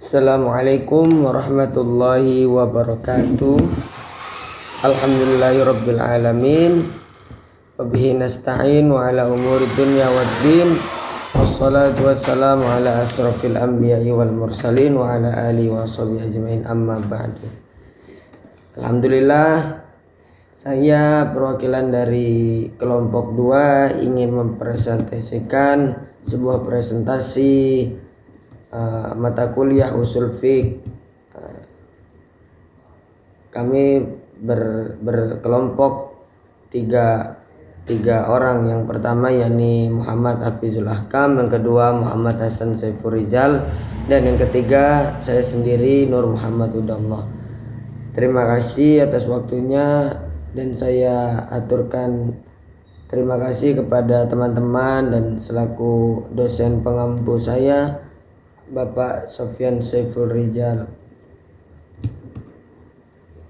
Assalamualaikum warahmatullahi wabarakatuh. Alhamdulillahirabbil alamin. Wabihi nasta'in wa ala umuri dunya waddin. Wassalatu wassalamu ala asrofil anbiya'i wal mursalin wa ala alihi wa sahbihi ajmain, amma ba'du. Alhamdulillah, saya perwakilan dari kelompok 2 ingin mempresentasikan sebuah presentasi mata kuliah usul fiqh. Kami berkelompok tiga orang. Yang pertama yakni Muhammad Hafizul Ahkam, yang kedua Muhammad Hasan Saiful Rizal, dan yang ketiga saya sendiri Nur Muhammad Udallah. Terima kasih atas waktunya, dan saya aturkan terima kasih kepada teman-teman dan selaku dosen pengampu saya, Bapak Sofyan Saiful Rizal.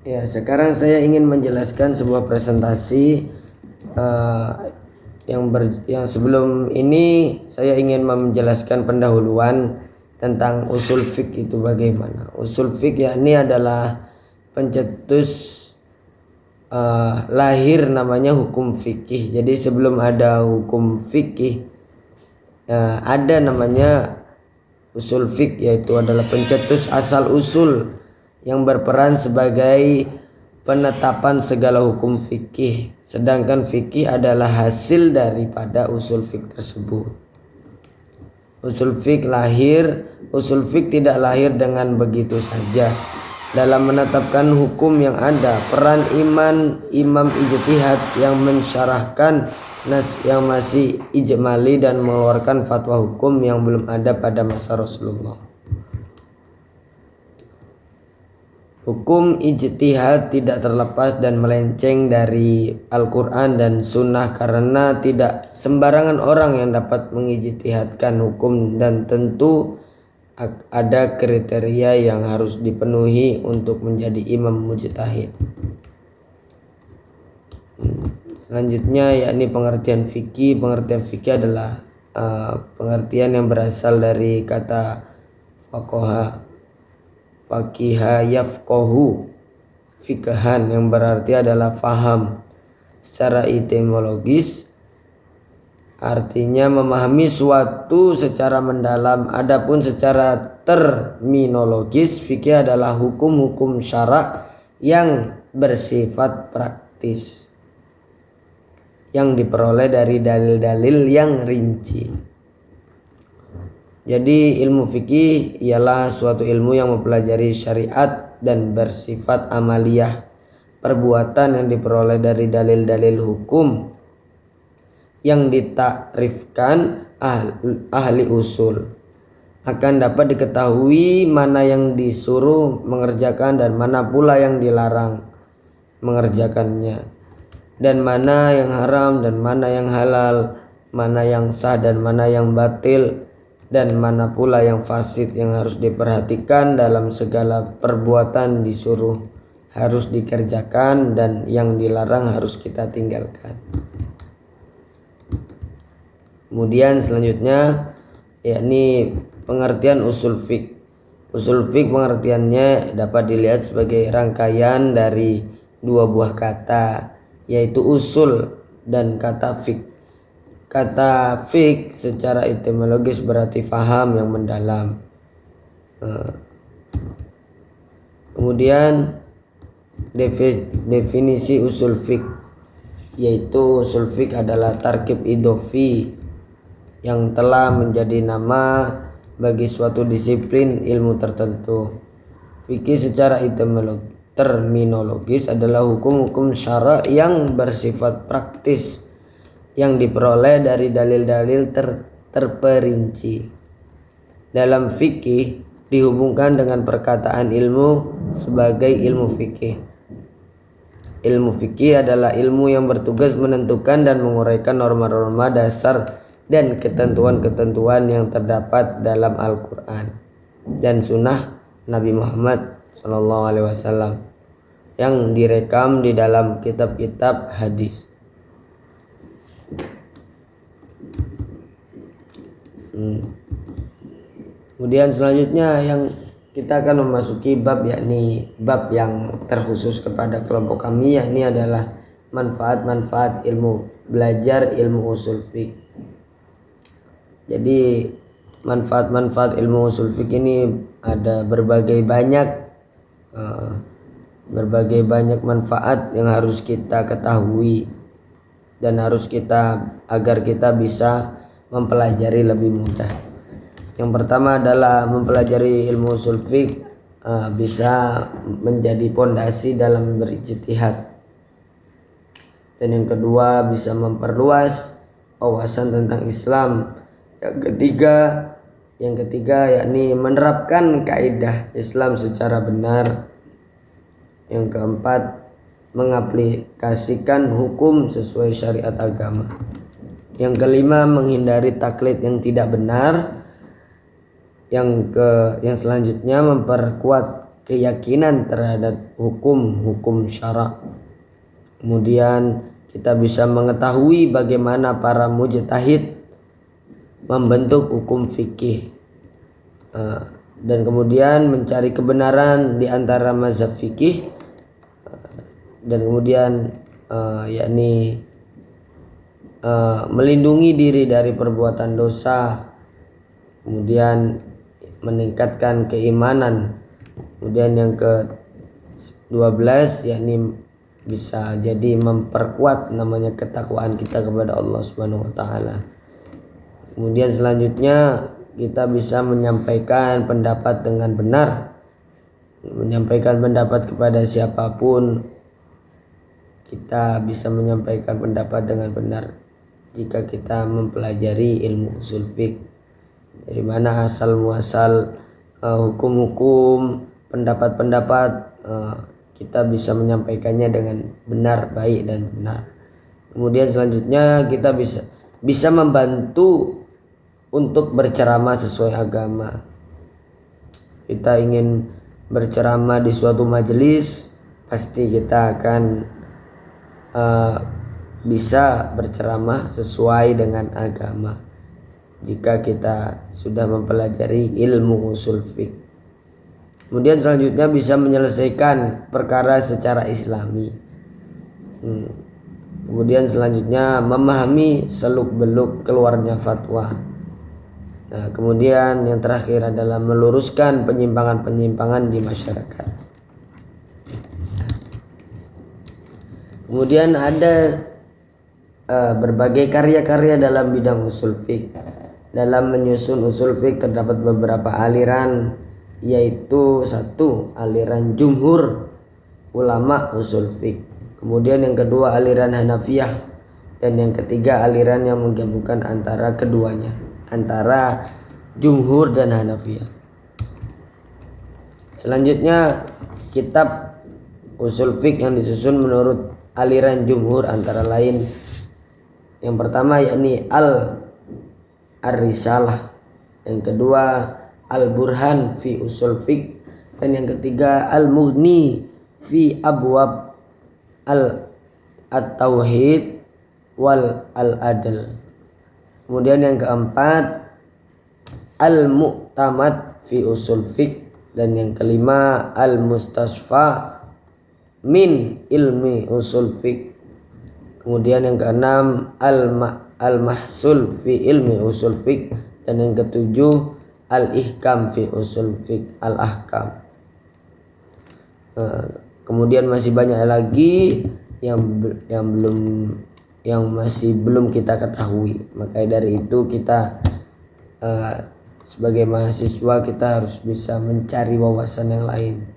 Ya, sekarang saya ingin menjelaskan sebuah presentasi yang sebelum ini saya ingin menjelaskan pendahuluan tentang usul fiqh itu bagaimana. Usul fiqh yakni adalah pencetus lahir namanya hukum fikih. Jadi sebelum ada hukum fikih ada namanya usul fiqh, yaitu adalah pencetus asal usul yang berperan sebagai penetapan segala hukum fikih, sedangkan fikih adalah hasil daripada usul fiqh tersebut. Usul fiqh tidak lahir dengan begitu saja. Dalam menetapkan hukum yang ada, peran imam ijtihad yang mensyarahkan nas yang masih ijmali dan mengeluarkan fatwa hukum yang belum ada pada masa Rasulullah. Hukum ijtihad tidak terlepas dan melenceng dari Al-Quran dan Sunnah, karena tidak sembarangan orang yang dapat mengijtihadkan hukum, dan tentu ada kriteria yang harus dipenuhi untuk menjadi imam mujtahid. Selanjutnya yakni pengertian fikih. Pengertian fikih adalah pengertian yang berasal dari kata faqiha yafqahu fikhan, yang berarti adalah faham. Secara etimologis artinya memahami suatu secara mendalam. Adapun secara terminologis, fikih adalah hukum-hukum syara yang bersifat praktis yang diperoleh dari dalil-dalil yang rinci. Jadi ilmu fikih ialah suatu ilmu yang mempelajari syariat dan bersifat amaliyah, perbuatan yang diperoleh dari dalil-dalil hukum yang ditakrifkan ahli usul. Akan dapat diketahui mana yang disuruh mengerjakan dan mana pula yang dilarang mengerjakannya, dan mana yang haram dan mana yang halal, mana yang sah dan mana yang batil, dan mana pula yang fasid yang harus diperhatikan dalam segala perbuatan disuruh harus dikerjakan dan yang dilarang harus kita tinggalkan. Kemudian selanjutnya yakni pengertian usul fiqh. Usul fiqh pengertiannya dapat dilihat sebagai rangkaian dari dua buah kata, yaitu usul dan kata fiqh. Kata fiqh secara etimologis berarti faham yang mendalam. Kemudian definisi usul fiqh, yaitu usul fiqh adalah tarkib idhofi yang telah menjadi nama bagi suatu disiplin ilmu tertentu. Fikih secara terminologis adalah hukum-hukum syara yang bersifat praktis yang diperoleh dari dalil-dalil terperinci. Dalam fikih dihubungkan dengan perkataan ilmu sebagai ilmu fikih. Ilmu fikih adalah ilmu yang bertugas menentukan dan menguraikan norma-norma dasar dan ketentuan-ketentuan yang terdapat dalam Al-Quran dan Sunnah Nabi Muhammad SAW yang direkam di dalam kitab-kitab hadis. Kemudian selanjutnya yang kita akan memasuki bab, yakni bab yang terkhusus kepada kelompok kami, yakni adalah manfaat-manfaat belajar ilmu usul fiqh. Jadi manfaat-manfaat ilmu usul fiqh ini ada berbagai banyak manfaat yang harus kita ketahui dan agar kita bisa mempelajari lebih mudah. Yang pertama adalah mempelajari ilmu usul fiqh bisa menjadi pondasi dalam berijtihad. Dan yang kedua bisa memperluas wawasan tentang Islam. Yang ketiga yakni menerapkan kaidah Islam secara benar. Yang keempat mengaplikasikan hukum sesuai syariat agama. Yang kelima menghindari taklid yang tidak benar. Yang selanjutnya memperkuat keyakinan terhadap hukum syarak. Kemudian kita bisa mengetahui bagaimana para mujtahid membentuk hukum fikih, dan kemudian mencari kebenaran di antara mazhab fikih, dan kemudian yakni melindungi diri dari perbuatan dosa, kemudian meningkatkan keimanan. Kemudian yang ke-12 yakni bisa jadi memperkuat namanya ketakwaan kita kepada Allah Subhanahu wa taala. Kemudian selanjutnya kita bisa menyampaikan pendapat dengan benar. Menyampaikan pendapat kepada siapapun, kita bisa menyampaikan pendapat dengan benar jika kita mempelajari ilmu usul fiqh. Dari mana asal muasal hukum-hukum, pendapat-pendapat, kita bisa menyampaikannya dengan benar, baik dan benar. Kemudian selanjutnya kita bisa membantu untuk berceramah sesuai agama. Kita ingin berceramah di suatu majelis, pasti kita akan bisa berceramah sesuai dengan agama jika kita sudah mempelajari ilmu usul fiqh. Kemudian selanjutnya bisa menyelesaikan perkara secara islami. Kemudian selanjutnya memahami seluk-beluk keluarnya fatwa. Nah, kemudian yang terakhir adalah meluruskan penyimpangan-penyimpangan di masyarakat. Kemudian ada berbagai karya-karya dalam bidang usul fiqh. Dalam menyusun usul fiqh terdapat beberapa aliran, yaitu satu, aliran jumhur ulama usul fiqh. Kemudian yang kedua aliran Hanafiyah, dan yang ketiga aliran yang menggabungkan antara keduanya, antara jumhur dan Hanafiyah. Selanjutnya kitab usul fiqh yang disusun menurut aliran jumhur antara lain yang pertama yakni Ar-Risalah, yang kedua Al-Burhan fi usul fiqh, dan yang ketiga Al-Mughni fi abwab at-tauhid wal al-adl. Kemudian yang keempat Al-Mu'tamad fi usul fiqh, dan yang kelima Al-Mustasfa min ilmi usul fiqh. Kemudian yang keenam Al-Mahsul fi ilmi usul fiqh, dan yang ketujuh Al-Ihkam fi usul fiqh, Al-Ahkam. Kemudian masih banyak lagi yang masih belum kita ketahui. Makanya dari itu kita sebagai mahasiswa kita harus bisa mencari wawasan yang lain.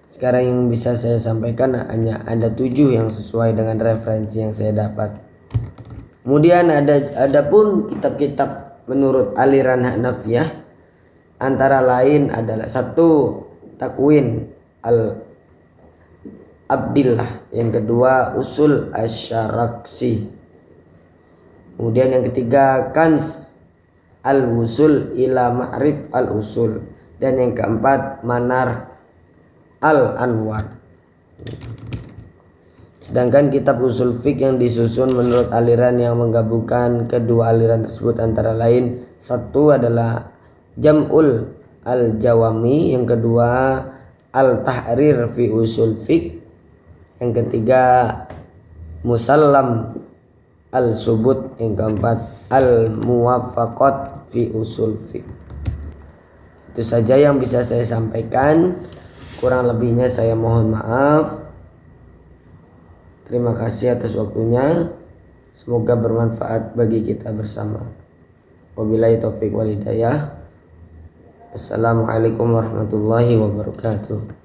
Sekarang yang bisa saya sampaikan hanya ada 7 yang sesuai dengan referensi yang saya dapat. Kemudian ada pun kitab-kitab menurut aliran Hanafiyah, antara lain adalah satu Takwin Al-Abdillah, yang kedua Usul Asy-Syaraksi, kemudian yang ketiga Kanz Al-Wusul ila Ma'rif Al-Usul, dan yang keempat Manar Al-Anwar. Sedangkan kitab usul fiqh yang disusun menurut aliran yang menggabungkan kedua aliran tersebut antara lain, satu adalah Jam'ul Al-Jawami, yang kedua Al-Tahrir fi Usul Fiqh, yang ketiga Musallam Al-Subut, yang keempat Al-Muwafaqat fi Usul Fiqh. Itu saja yang bisa saya sampaikan, kurang lebihnya saya mohon maaf. Terima kasih atas waktunya, semoga bermanfaat bagi kita bersama. Wabillahi taufiq wal hidayah. Assalamualaikum warahmatullahi wabarakatuh.